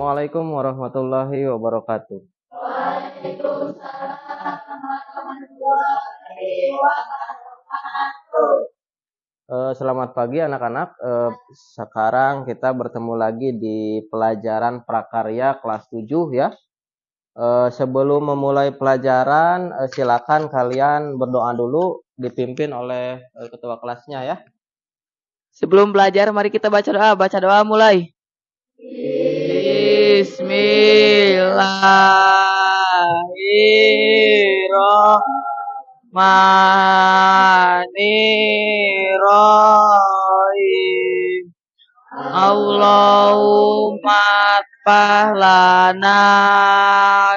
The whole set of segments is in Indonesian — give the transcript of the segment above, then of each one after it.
Assalamualaikum warahmatullahi wabarakatuh. Selamat pagi anak-anak. Sekarang kita bertemu lagi di pelajaran prakarya kelas 7 ya. Sebelum memulai pelajaran, silakan kalian berdoa dulu dipimpin oleh ketua kelasnya ya. Sebelum belajar, mari kita baca doa. Baca doa mulai. Bismillahirrahmanirrahim. Allahumma fahlana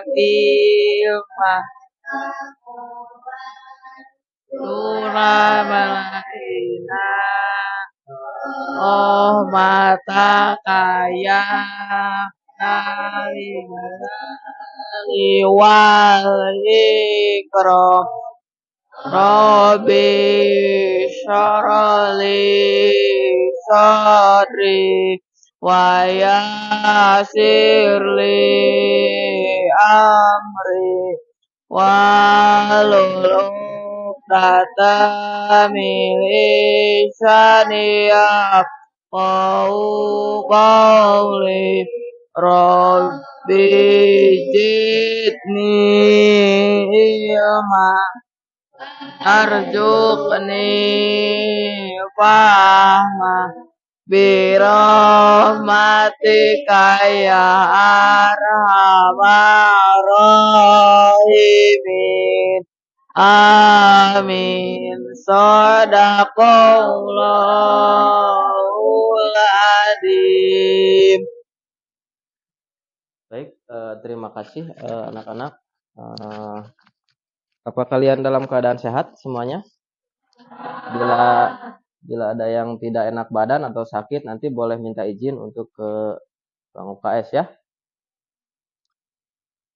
ilma Turamalaina Oh mata kaya wal ikram Rabbi syarali sadri wa yasirli amri walul uqdata min lisani yafqahu qawli Rabbi zidni ilma arzuqni fahma birahmatika ya arhamar rahimin. Amin. Shadaqallahul adzim. Baik, terima kasih anak-anak. Apa kalian dalam keadaan sehat semuanya? Bila ada yang tidak enak badan atau sakit, nanti boleh minta izin untuk ke Bang UKS ya.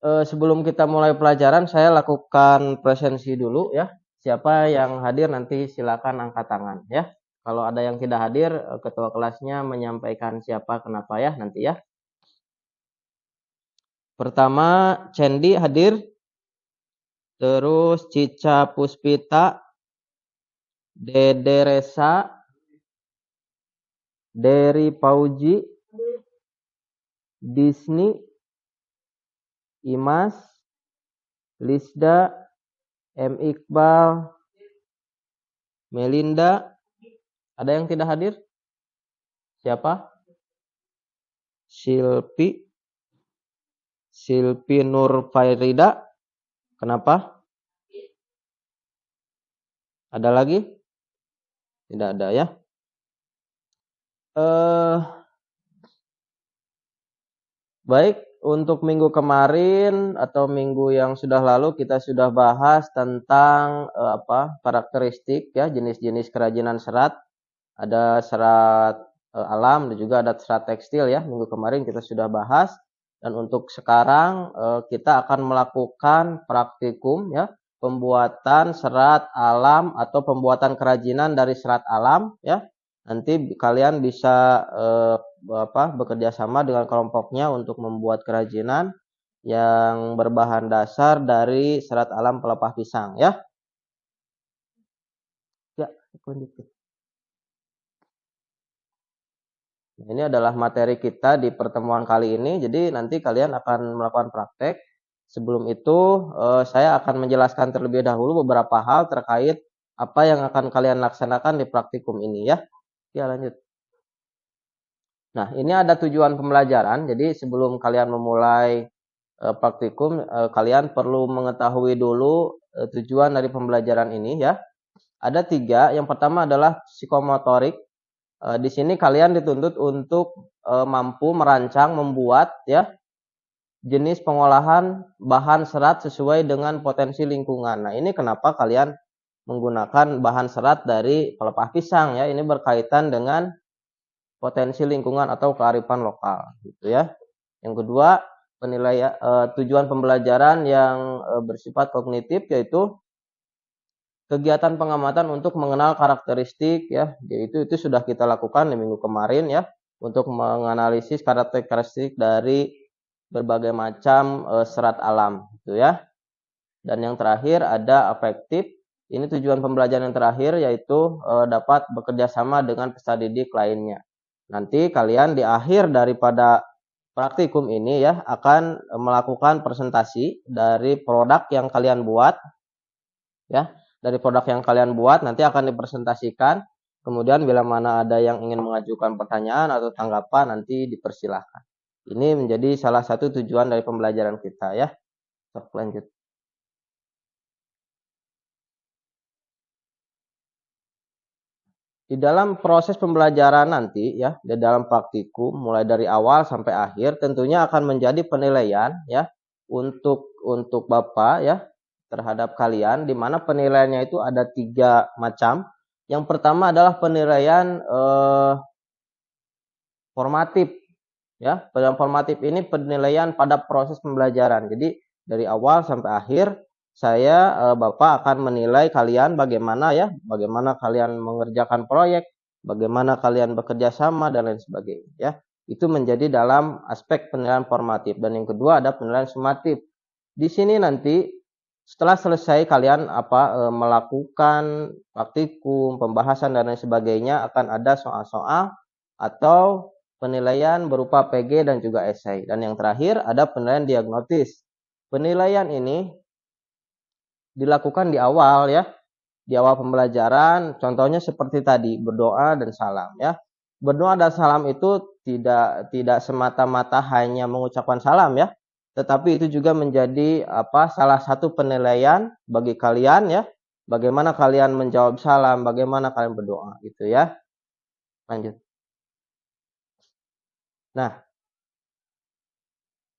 Sebelum kita mulai pelajaran, saya lakukan presensi dulu ya. Siapa yang hadir nanti silakan angkat tangan ya. Kalau ada yang tidak hadir, ketua kelasnya menyampaikan siapa kenapa ya nanti ya. Pertama, Cendi hadir. Terus Cica Puspita, Dede Resa, Dery Pauji, Disni, Imas, Lisda, M. Iqbal, Melinda. Ada yang tidak hadir? Siapa? Silpi Nur Fairida. Kenapa? Ada lagi? Tidak ada ya. Baik, untuk minggu kemarin atau minggu yang sudah lalu kita sudah bahas tentang karakteristik ya, jenis-jenis kerajinan serat. Ada serat alam dan juga ada serat tekstil ya. Minggu kemarin kita sudah bahas. Dan untuk sekarang kita akan melakukan praktikum ya, pembuatan serat alam atau pembuatan kerajinan dari serat alam ya. Nanti kalian bisa bekerja sama dengan kelompoknya untuk membuat kerajinan yang berbahan dasar dari serat alam pelepah pisang ya. Ya, lanjut. Ini adalah materi kita di pertemuan kali ini. Jadi nanti kalian akan melakukan praktek. Sebelum itu saya akan menjelaskan terlebih dahulu beberapa hal terkait apa yang akan kalian laksanakan di praktikum ini ya. Ya lanjut. Nah ini ada tujuan pembelajaran. Jadi sebelum kalian memulai praktikum, kalian perlu mengetahui dulu tujuan dari pembelajaran ini ya. Ada 3. Yang pertama adalah psikomotorik. Di sini kalian dituntut untuk mampu merancang, membuat ya jenis pengolahan bahan serat sesuai dengan potensi lingkungan. Nah, ini kenapa kalian menggunakan bahan serat dari pelepah pisang ya. Ini berkaitan dengan potensi lingkungan atau kearifan lokal gitu ya. Yang kedua, penilaian tujuan pembelajaran yang bersifat kognitif yaitu kegiatan pengamatan untuk mengenal karakteristik ya, yaitu itu sudah kita lakukan di minggu kemarin ya. untuk menganalisis karakteristik dari berbagai macam serat alam, gitu ya. Dan yang terakhir ada afektif. Ini tujuan pembelajaran yang terakhir yaitu dapat bekerja sama dengan peserta didik lainnya. Nanti kalian di akhir daripada praktikum ini ya akan melakukan presentasi dari produk yang kalian buat ya. Dari produk yang kalian buat nanti akan dipresentasikan. Kemudian bila mana ada yang ingin mengajukan pertanyaan atau tanggapan nanti dipersilahkan. Ini menjadi salah satu tujuan dari pembelajaran kita ya. Lanjut. Di dalam proses pembelajaran nanti ya, di dalam praktikum mulai dari awal sampai akhir tentunya akan menjadi penilaian ya untuk Bapak ya terhadap kalian, di mana penilaiannya itu ada 3 macam. Yang pertama adalah penilaian formatif ya. Penilaian formatif ini penilaian pada proses pembelajaran. Jadi dari awal sampai akhir saya Bapak akan menilai kalian bagaimana ya, bagaimana kalian mengerjakan proyek, bagaimana kalian bekerja sama dan lain sebagainya ya. Itu menjadi dalam aspek penilaian formatif. Dan yang kedua ada penilaian sumatif. Di sini nanti setelah selesai kalian melakukan praktikum, pembahasan dan lain sebagainya akan ada soal-soal atau penilaian berupa PG dan juga esai. Dan yang terakhir ada penilaian diagnotis. Penilaian ini dilakukan di awal ya, di awal pembelajaran. Contohnya seperti tadi berdoa dan salam ya. Berdoa dan salam itu tidak semata-mata hanya mengucapkan salam ya, tetapi itu juga menjadi salah satu penilaian bagi kalian ya. Bagaimana kalian menjawab salam, bagaimana kalian berdoa gitu ya. Lanjut. Nah,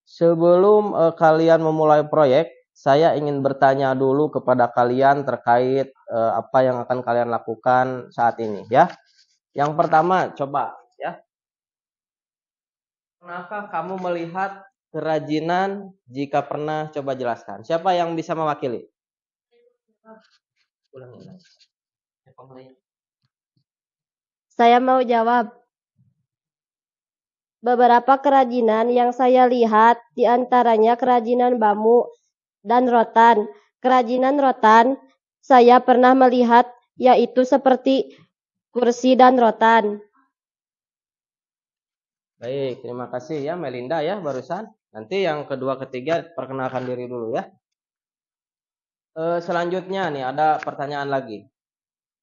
sebelum kalian memulai proyek, saya ingin bertanya dulu kepada kalian terkait apa yang akan kalian lakukan saat ini ya. Yang pertama, coba ya. Pernahkah kamu melihat kerajinan? Jika pernah, coba jelaskan. Siapa yang bisa mewakili? Saya mau jawab. Beberapa kerajinan yang saya lihat diantaranya kerajinan bambu dan rotan. Kerajinan rotan saya pernah melihat yaitu seperti kursi dan rotan. Baik, terima kasih ya Melinda ya barusan. Nanti yang kedua ketiga perkenalkan diri dulu ya. Selanjutnya nih ada pertanyaan lagi.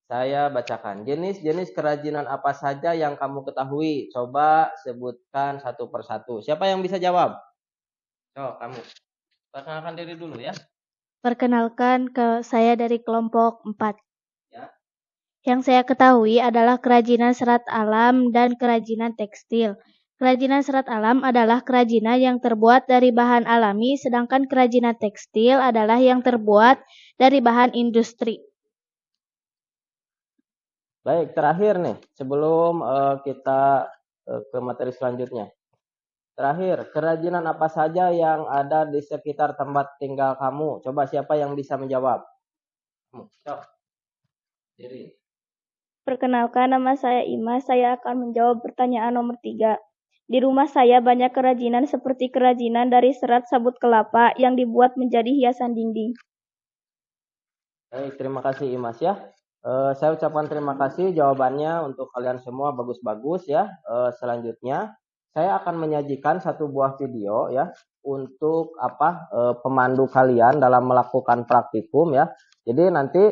Saya bacakan. Jenis-jenis kerajinan apa saja yang kamu ketahui? Coba sebutkan satu persatu. Siapa yang bisa jawab? Kamu. Perkenalkan diri dulu ya. Perkenalkan, saya dari kelompok 4. Ya. Yang saya ketahui adalah kerajinan serat alam dan kerajinan tekstil. Kerajinan serat alam adalah kerajinan yang terbuat dari bahan alami, sedangkan kerajinan tekstil adalah yang terbuat dari bahan industri. Baik, terakhir nih, sebelum kita ke materi selanjutnya. Terakhir, kerajinan apa saja yang ada di sekitar tempat tinggal kamu? Coba siapa yang bisa menjawab? Coba. Diri. Perkenalkan, nama saya Ima. Saya akan menjawab pertanyaan nomor 3. Di rumah saya banyak kerajinan seperti kerajinan dari serat sabut kelapa yang dibuat menjadi hiasan dinding. Baik, terima kasih Imas ya. Saya ucapkan terima kasih jawabannya untuk kalian semua bagus-bagus ya. Selanjutnya saya akan menyajikan satu buah video ya untuk pemandu kalian dalam melakukan praktikum ya. Jadi nanti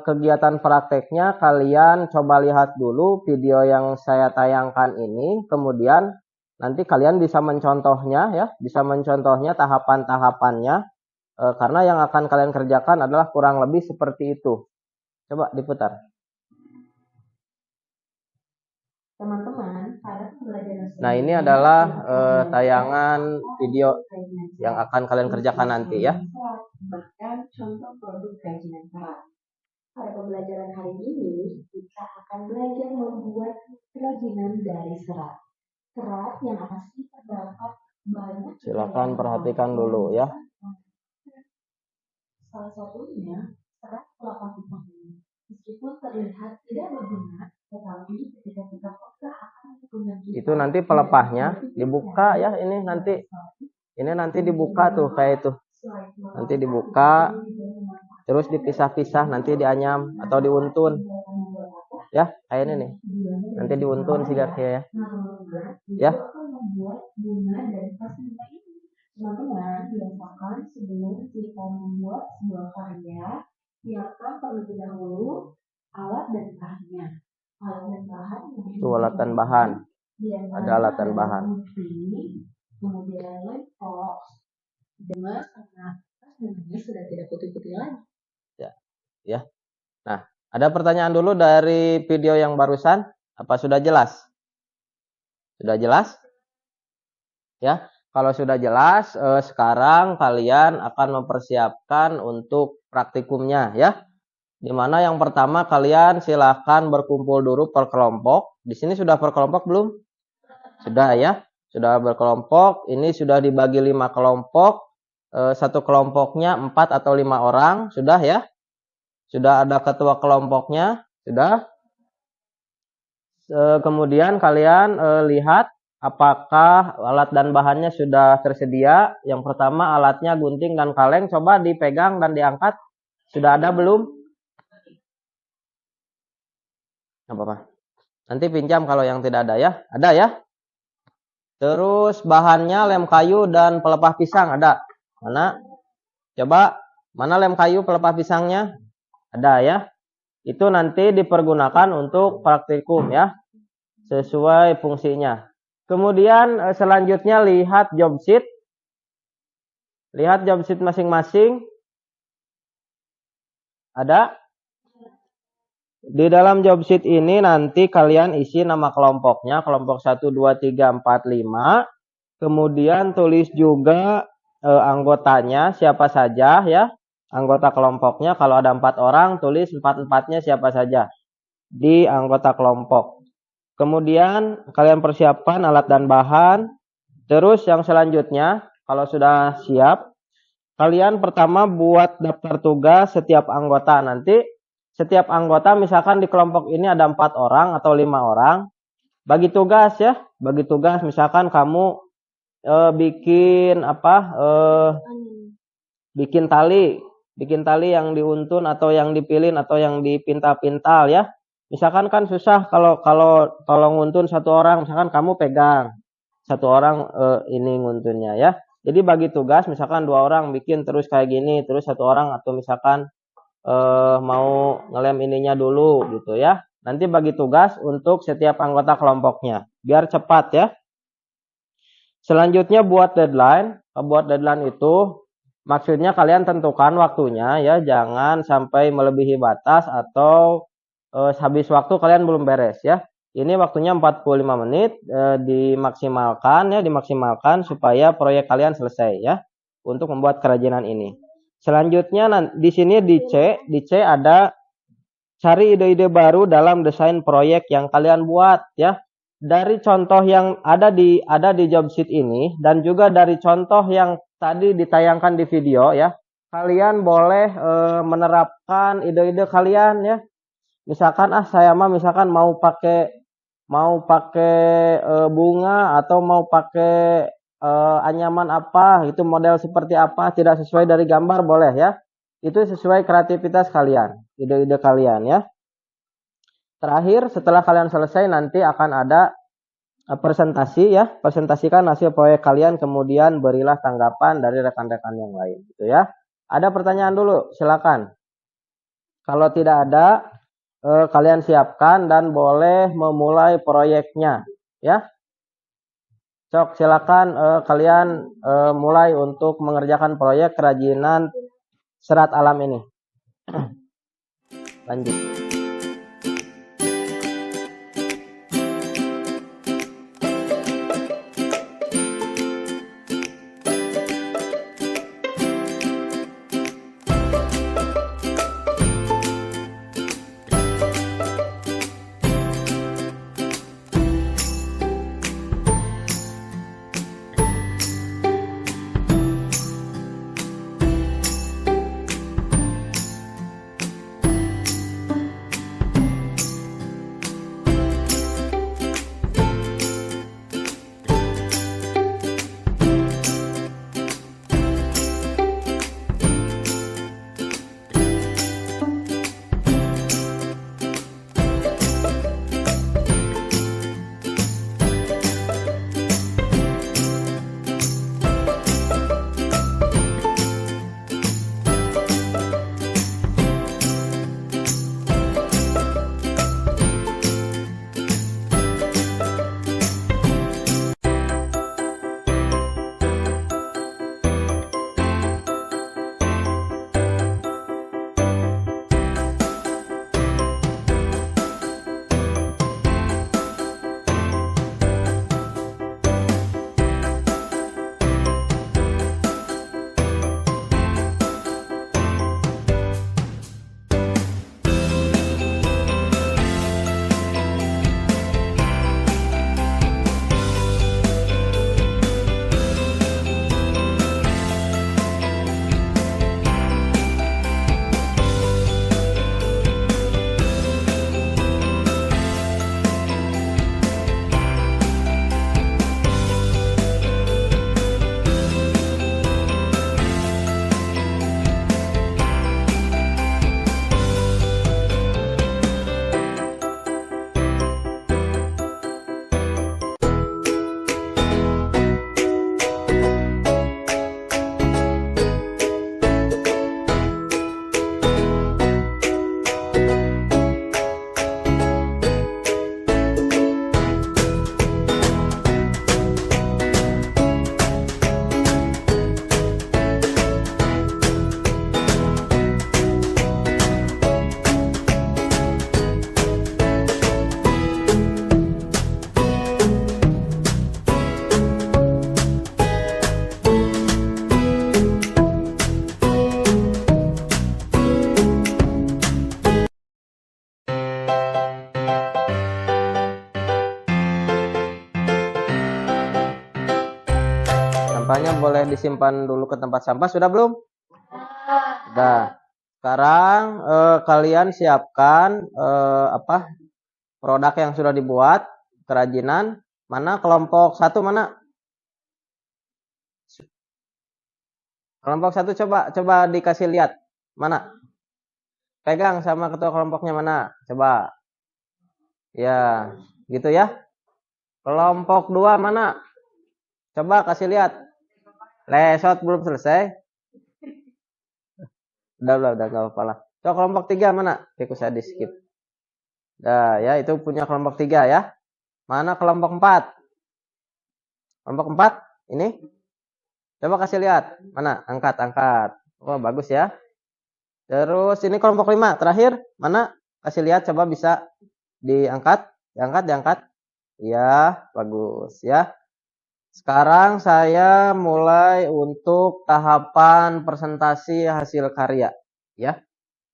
kegiatan prakteknya kalian coba lihat dulu video yang saya tayangkan ini, kemudian nanti kalian bisa mencontohnya ya, bisa mencontohnya tahapan-tahapannya karena yang akan kalian kerjakan adalah kurang lebih seperti itu. Coba diputar. Teman-teman, pada pembelajaran Nah, ini adalah tayangan video yang akan kalian kerjakan nanti ya. Bahkan contoh produk kerajinan serat. Pada pembelajaran hari ini, kita akan belajar membuat kerajinan dari serat. Serat yang pasti terdapat banyak. Silakan perhatikan dulu ya. Salah satunya serat kelapa hitam. Meskipun terlihat tidak berguna, Tetapi ketika kita fokus akan lingkungan kita, Itu nanti pelepahnya dibuka ya, ini nanti dibuka tuh kayak itu. Nanti dibuka, terus dipisah-pisah, nanti dianyam atau diuntun. Ya, kayak ini nih. Nanti diuntun sih ya. Ya. membuat bunga dari tas bunga ini. Teman-teman, biasakan sebelum kita membuat sebuah karya, siapkan terlebih dahulu alat dan bahannya. Alat dan bahan Itu alat dan bahan. Ada alat dan bahan. Kemudian box dengan bunganya sudah tidak putih-putih lagi. Ya. Nah, ada pertanyaan dulu dari video yang barusan. Apa sudah jelas? Sudah jelas? Ya, kalau sudah jelas, sekarang kalian akan mempersiapkan untuk praktikumnya ya. Dimana yang pertama kalian silahkan berkumpul dulu per kelompok. Di sini sudah per kelompok belum? Sudah ya, sudah berkelompok. Ini sudah dibagi 5 kelompok. Satu kelompoknya 4 atau 5 orang, sudah ya. Sudah ada ketua kelompoknya, sudah. Kemudian kalian lihat apakah alat dan bahannya sudah tersedia. Yang pertama alatnya gunting dan kaleng, coba dipegang dan diangkat. Sudah ada belum? Apa-apa. Nanti pinjam kalau yang tidak ada ya. Ada ya? Terus bahannya lem kayu dan pelepah pisang ada. Mana? Coba, mana lem kayu pelepah pisangnya? Ada ya. Itu nanti dipergunakan untuk praktikum ya. Sesuai fungsinya. Kemudian selanjutnya lihat job sheet. Lihat job sheet masing-masing. Ada? Di dalam job sheet ini nanti kalian isi nama kelompoknya. Kelompok 1, 2, 3, 4, 5. Kemudian tulis juga anggotanya siapa saja ya. Anggota kelompoknya kalau ada 4 orang tulis 4-4-nya siapa saja di anggota kelompok. Kemudian kalian persiapkan alat dan bahan. Terus yang selanjutnya kalau sudah siap, kalian pertama buat daftar tugas setiap anggota. Nanti setiap anggota misalkan di kelompok ini ada 4 orang atau 5 orang. Bagi tugas ya, bagi tugas misalkan kamu bikin bikin tali yang diuntun atau yang dipilin atau yang dipintal-pintal ya. Misalkan kan susah kalau nguntun 1 orang, misalkan kamu pegang 1 orang ini nguntunnya ya. Jadi bagi tugas misalkan 2 orang bikin terus kayak gini, terus 1 orang atau misalkan mau ngelem ininya dulu gitu ya. Nanti bagi tugas untuk setiap anggota kelompoknya biar cepat ya. Selanjutnya buat deadline. Buat deadline itu maksudnya kalian tentukan waktunya ya, jangan sampai melebihi batas atau habis waktu kalian belum beres ya. Ini waktunya 45 menit, dimaksimalkan supaya proyek kalian selesai ya untuk membuat kerajinan ini. Selanjutnya di sini di C ada cari ide-ide baru dalam desain proyek yang kalian buat ya. Dari contoh yang ada di job sheet ini dan juga dari contoh yang tadi ditayangkan di video ya, kalian boleh menerapkan ide-ide kalian ya. Misalkan saya misalkan mau pakai bunga atau mau pakai anyaman apa, itu model seperti apa, tidak sesuai dari gambar boleh ya. Itu sesuai kreativitas kalian, ide-ide kalian ya. Terakhir setelah kalian selesai nanti akan ada presentasi ya, presentasikan hasil proyek kalian, kemudian berilah tanggapan dari rekan-rekan yang lain gitu ya. Ada pertanyaan dulu, silakan. Kalau tidak ada, kalian siapkan dan boleh memulai proyeknya ya. Sok silakan kalian mulai untuk mengerjakan proyek kerajinan serat alam ini. Lanjut. disimpan dulu ke tempat sampah, sudah belum? Sudah. Sekarang kalian siapkan produk yang sudah dibuat, kerajinan. Mana kelompok 1 mana? Kelompok 1 coba dikasih lihat. Mana? Pegang sama ketua kelompoknya mana? Coba. Ya, gitu ya. Kelompok 2 mana? Coba kasih lihat. Lesot belum selesai. Udah enggak apa-apa lah. Coba kelompok 3 mana? Oke, saya di skip. Nah, ya itu punya kelompok 3 ya. Mana kelompok 4? Kelompok 4 ini. Coba kasih lihat. Mana? Angkat. Oh, bagus ya. Terus ini kelompok 5 terakhir. Mana? Kasih lihat, coba bisa diangkat. Diangkat. Ya, bagus ya. Sekarang saya mulai untuk tahapan presentasi hasil karya ya.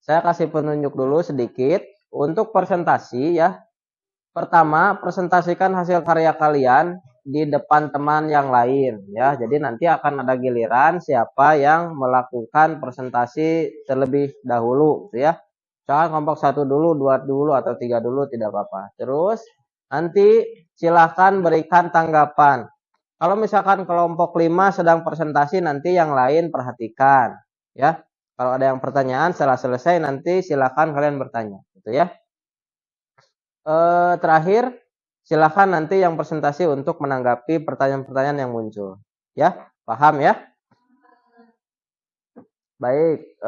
Saya kasih penunjuk dulu sedikit untuk presentasi ya. Pertama, presentasikan hasil karya kalian di depan teman yang lain ya. Jadi nanti akan ada giliran siapa yang melakukan presentasi terlebih dahulu gitu ya. Misalkan kelompok 1 dulu, 2 dulu atau 3 dulu tidak apa-apa. Terus nanti silahkan berikan tanggapan. Kalau misalkan kelompok 5 sedang presentasi, nanti yang lain perhatikan ya. Kalau ada yang pertanyaan setelah selesai nanti silakan kalian bertanya gitu ya. Terakhir silakan nanti yang presentasi untuk menanggapi pertanyaan-pertanyaan yang muncul ya. Paham ya? Baik,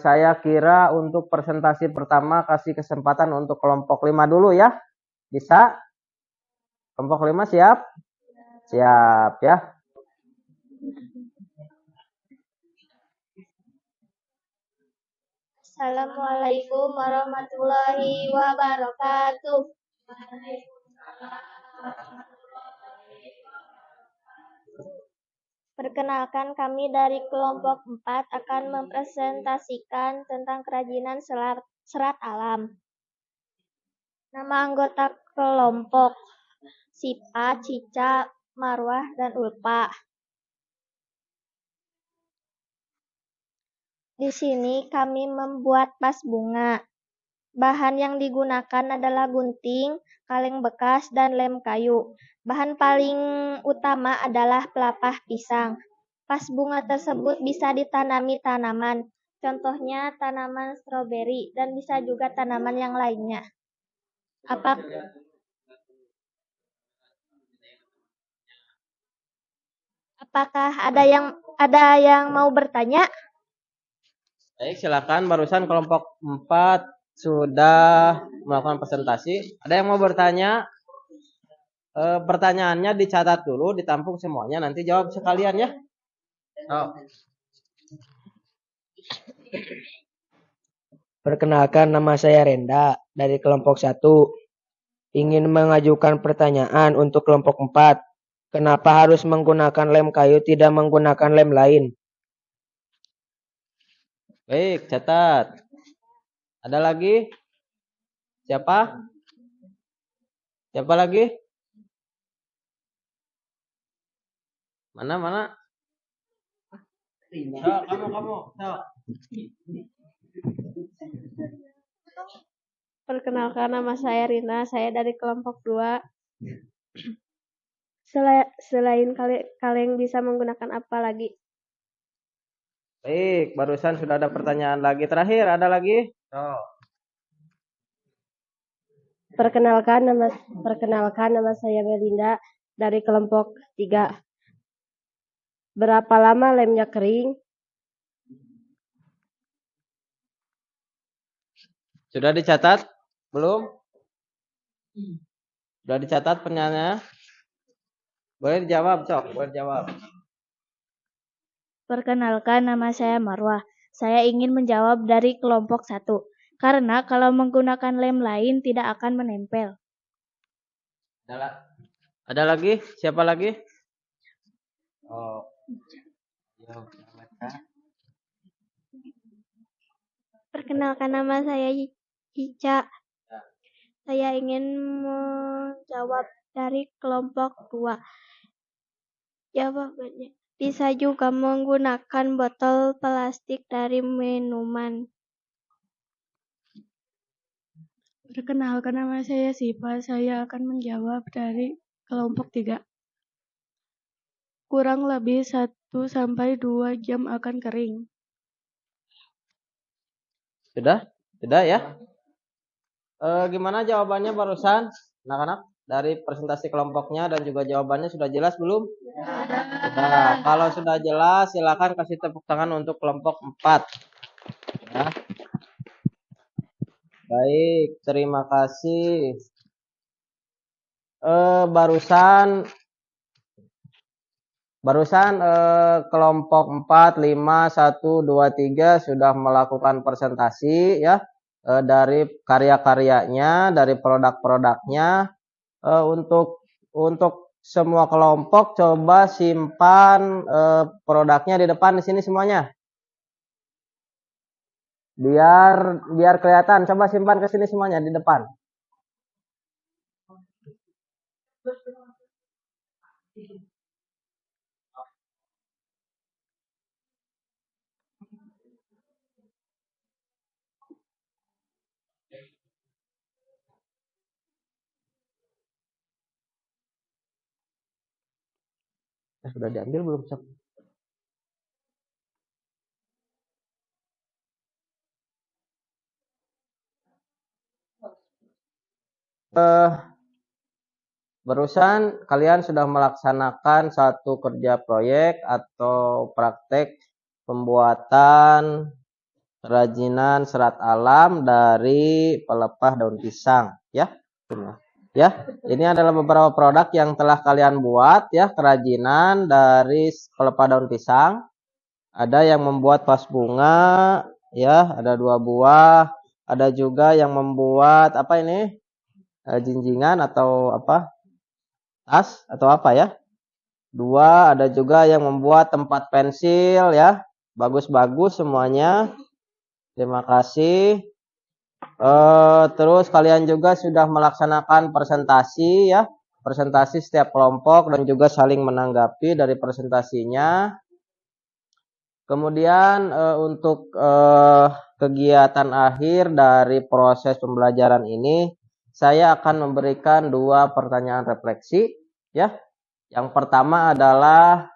saya kira untuk presentasi pertama kasih kesempatan untuk kelompok 5 dulu ya. Bisa? Kelompok 5 siap? Siap ya. Assalamualaikum warahmatullahi wabarakatuh. Perkenalkan, kami dari kelompok 4 akan mempresentasikan tentang kerajinan serat alam. Nama anggota kelompok: Sipa, Cica, Marwah, dan Ulpa. Di sini kami membuat vas bunga. Bahan yang digunakan adalah gunting, kaleng bekas, dan lem kayu. Bahan paling utama adalah pelapah pisang. Vas bunga tersebut bisa ditanami tanaman, contohnya tanaman stroberi, dan bisa juga tanaman yang lainnya. Apakah ada yang mau bertanya? Baik, silakan. Barusan kelompok 4 sudah melakukan presentasi. Ada yang mau bertanya? Pertanyaannya dicatat dulu, ditampung semuanya, nanti jawab sekalian ya. Perkenalkan, nama saya Renda dari kelompok 1. Ingin mengajukan pertanyaan untuk kelompok 4. Kenapa harus menggunakan lem kayu, tidak menggunakan lem lain? Baik, catat. Ada lagi? Siapa? Siapa lagi? Mana? Kamu. Perkenalkan, nama saya Rina, saya dari kelompok 2. Selain kaleng bisa menggunakan apa lagi? Baik, barusan sudah ada pertanyaan lagi. Terakhir, ada lagi? Perkenalkan, nama saya Melinda dari kelompok 3. Berapa lama lemnya kering? Sudah dicatat? Belum? Sudah dicatat pertanyaannya? Boleh dijawab, Sok. Boleh dijawab. Perkenalkan, nama saya Marwah. Saya ingin menjawab dari kelompok 1. Karena kalau menggunakan lem lain tidak akan menempel. Ada lagi? Siapa lagi? Perkenalkan, nama saya Ica. Saya ingin menjawab dari kelompok 2. Jawabannya, Bisa juga menggunakan botol plastik dari minuman. Perkenalkan, nama saya Siva. Saya akan menjawab dari kelompok 3. Kurang lebih 1-2 jam akan kering. Sudah? Sudah ya? Gimana jawabannya barusan, anak-anak? Dari presentasi kelompoknya dan juga jawabannya sudah jelas belum? Sudah. Kalau sudah jelas, silakan kasih tepuk tangan untuk kelompok 4. Ya. Baik, terima kasih. Barusan kelompok 4, 5, 1, 2, 3 sudah melakukan presentasi ya dari karya-karyanya, dari produk-produknya. Untuk semua kelompok coba simpan produknya di depan di sini semuanya. Biar kelihatan, coba simpan ke sini semuanya di depan. Sudah diambil belum, Sob? Barusan kalian sudah melaksanakan satu kerja proyek atau praktek pembuatan kerajinan serat alam dari pelepah daun pisang, ya. Ya, ini adalah beberapa produk yang telah kalian buat ya, kerajinan dari pelepah daun pisang. Ada yang membuat vas bunga, ya, ada 2 buah. Ada juga yang membuat apa ini? Jinjingan atau apa? Tas atau apa ya? 2, ada juga yang membuat tempat pensil ya. Bagus-bagus semuanya. Terima kasih. Terus kalian juga sudah melaksanakan presentasi ya. Presentasi setiap kelompok dan juga saling menanggapi dari presentasinya. Kemudian untuk kegiatan akhir dari proses pembelajaran ini, saya akan memberikan 2 pertanyaan refleksi ya. Yang pertama adalah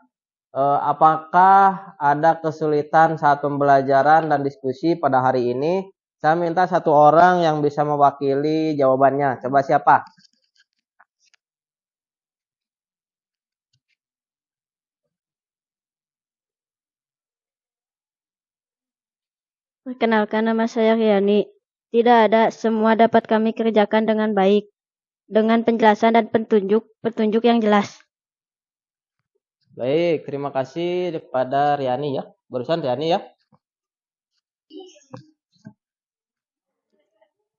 apakah ada kesulitan saat pembelajaran dan diskusi pada hari ini? Saya minta 1 orang yang bisa mewakili jawabannya. Coba siapa? Perkenalkan, nama saya Riani. Tidak ada, semua dapat kami kerjakan dengan baik, dengan penjelasan dan petunjuk yang jelas. Baik, terima kasih kepada Riani ya. Barusan Riani ya.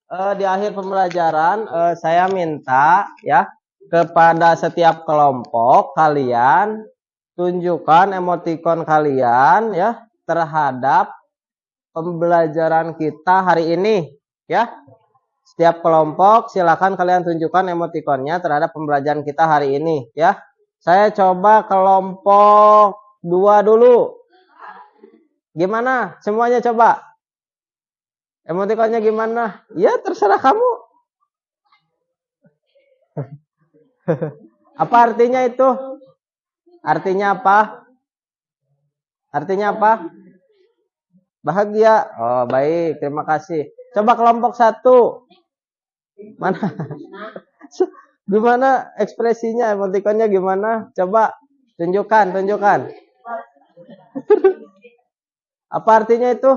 Di akhir pembelajaran saya minta ya kepada setiap kelompok kalian tunjukkan emotikon kalian ya terhadap pembelajaran kita hari ini ya. Setiap kelompok silakan kalian tunjukkan emotikonnya terhadap pembelajaran kita hari ini ya. Saya coba kelompok 2 dulu. Gimana? Semuanya coba. Emotikonnya gimana? Ya terserah kamu. Apa artinya itu? Artinya apa? Artinya apa? Bahagia. Oh baik, terima kasih. Coba kelompok 1. Mana? Gimana ekspresinya? Emotikonnya gimana? Coba tunjukkan. Apa artinya itu?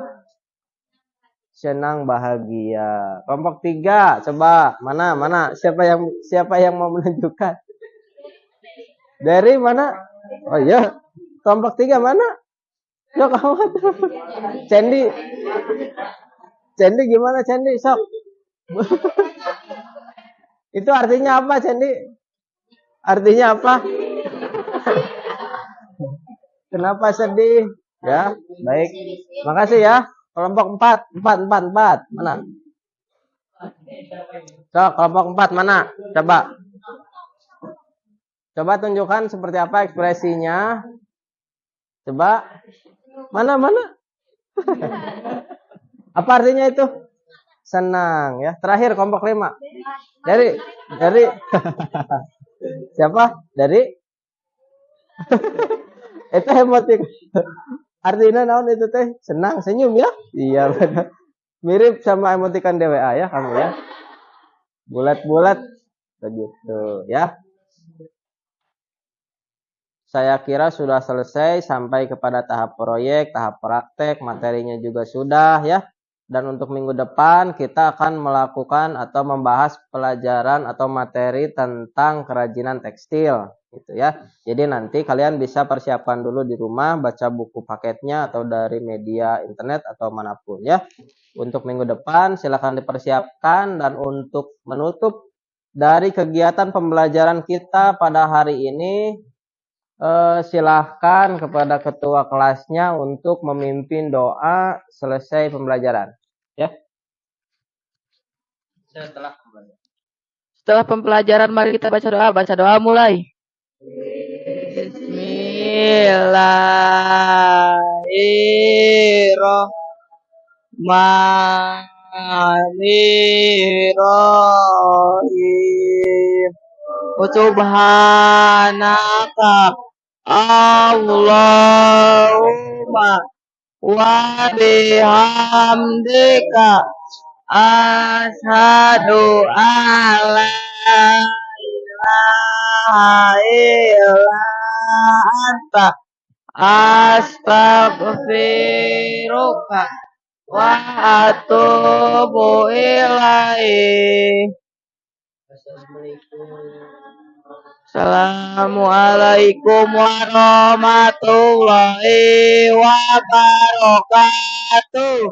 Senang, bahagia. Kelompok 3, coba mana? Siapa yang mau menunjukkan? Dari mana? Oh iya. Kelompok 3 mana? Yo kamu. Cendi gimana Cendi? Sok. Itu artinya apa Cendi? Artinya apa? Kenapa sedih? Ya, baik. Makasih ya. Kelompok 4. Mana? So, kelompok 4 mana? Coba tunjukkan seperti apa ekspresinya. Coba mana? Apa artinya itu? Senang ya. Terakhir kelompok 5. Dari siapa? Dari itu emotik. Artinya naon itu teh? Senang, senyum ya? Iya benar. Mirip sama emotikan DWA ya kamu ya. Bulat-bulat begitu ya. Saya kira sudah selesai sampai kepada tahap proyek, tahap praktek, materinya juga sudah ya. Dan untuk minggu depan kita akan melakukan atau membahas pelajaran atau materi tentang kerajinan tekstil gitu ya. Jadi nanti kalian bisa persiapkan dulu di rumah, baca buku paketnya atau dari media internet atau manapun ya. Untuk minggu depan silakan dipersiapkan, dan untuk menutup dari kegiatan pembelajaran kita pada hari ini, silahkan kepada ketua kelasnya untuk memimpin doa selesai pembelajaran. Ya. Setelah pembelajaran mari kita baca doa. Baca doa mulai. Bismillahirrahmanirrahim. Subhanaka Allahumma wa bihamdika asyhadu an la ilaha illa anta astaghfiruka wa atubu ilaik. Assalamualaikum warahmatullahi wabarakatuh.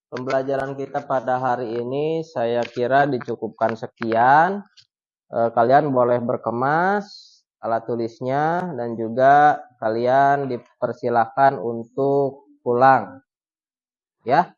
Pembelajaran kita pada hari ini saya kira dicukupkan sekian. Kalian boleh berkemas alat tulisnya, dan juga kalian dipersilahkan untuk pulang ya.